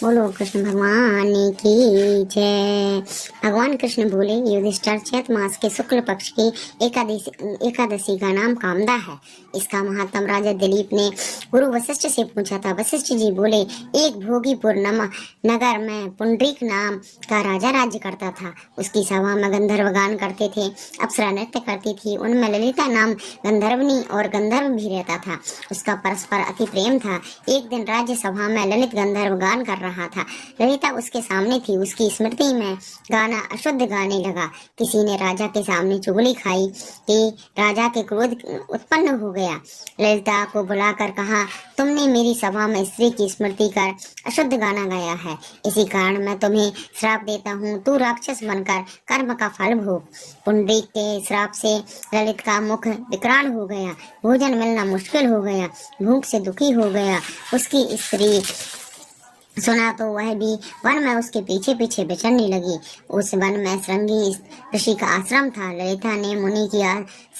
बोलो कृष्ण भगवान की जय। भगवान कृष्ण बोले, युधिष्ठिर, चैत मास के शुक्ल पक्ष की एकादशी का नाम कामदा है। इसका महात्म राजा दिलीप ने गुरु वशिष्ठ से पूछा था। वशिष्ठ जी बोले, एक भोगीपुर नगर में पुंडरीक नाम का राजा राज्य करता था। उसकी सभा में गंधर्व गान करते थे, अप्सरा नृत्य करती थी। उनमें ललिता नाम गंधर्वनी और गंधर्व भी रहता था। उसका परस्पर अति प्रेम था। एक दिन राज्य सभा में ललित गंधर्व गान कर रहा था। ललिता उसके सामने थी। उसकी स्मृति में गाना अशुद्ध गाने लगा। किसी ने राजा के सामने चुगली खाई कि राजा के क्रोध उत्पन्न हो गया। ललिता को बुलाकर कहा, तुमने मेरी सभा में स्त्री की स्मृति कर अशुद्ध गाना गाया है। इसी कारण मैं तुम्हें श्राप देता हूँ। तू राक्षस बनकर कर्म का फल भोग। पुंडरीक के श्राप से ललित का मुख विकराल हो गया। भोजन मिलना मुश्किल हो गया। भूख से दुखी हो गया। उसकी स्त्री सुना तो वह भी वन में उसके पीछे पीछे बिचरने लगी। उस वन में श्रृंगी ऋषि का आश्रम था। ललिता ने मुनि की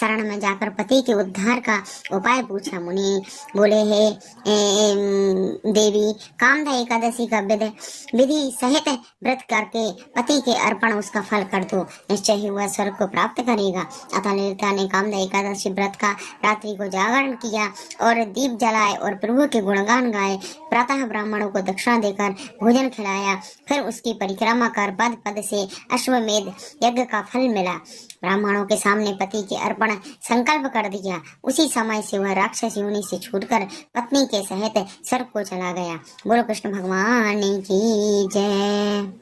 शरण में जाकर पति के उद्धार का उपाय पूछा। मुनि बोले, हे देवी, कामदा एकादशी का विधि सहित व्रत करके पति के अर्पण उसका फल कर दो, निश्चय ही वह स्वर्ग को प्राप्त करेगा। अतः ललिता ने कामदा एकादशी व्रत का रात्रि को जागरण किया और दीप जलाए और प्रभु के गुणगान गाए। प्रातः ब्राह्मणों को दक्षिणा देकर भोजन खिलाया। फिर उसकी परिक्रमा कर पद पद से अश्वमेध यज्ञ का फल मिला। ब्राह्मणों के सामने पति के अर्पण संकल्प कर दिया। उसी समय से वह राक्षस योनि से छूटकर पत्नी के सहित स्वर्ग को चला गया। बोलो कृष्ण भगवान की जय।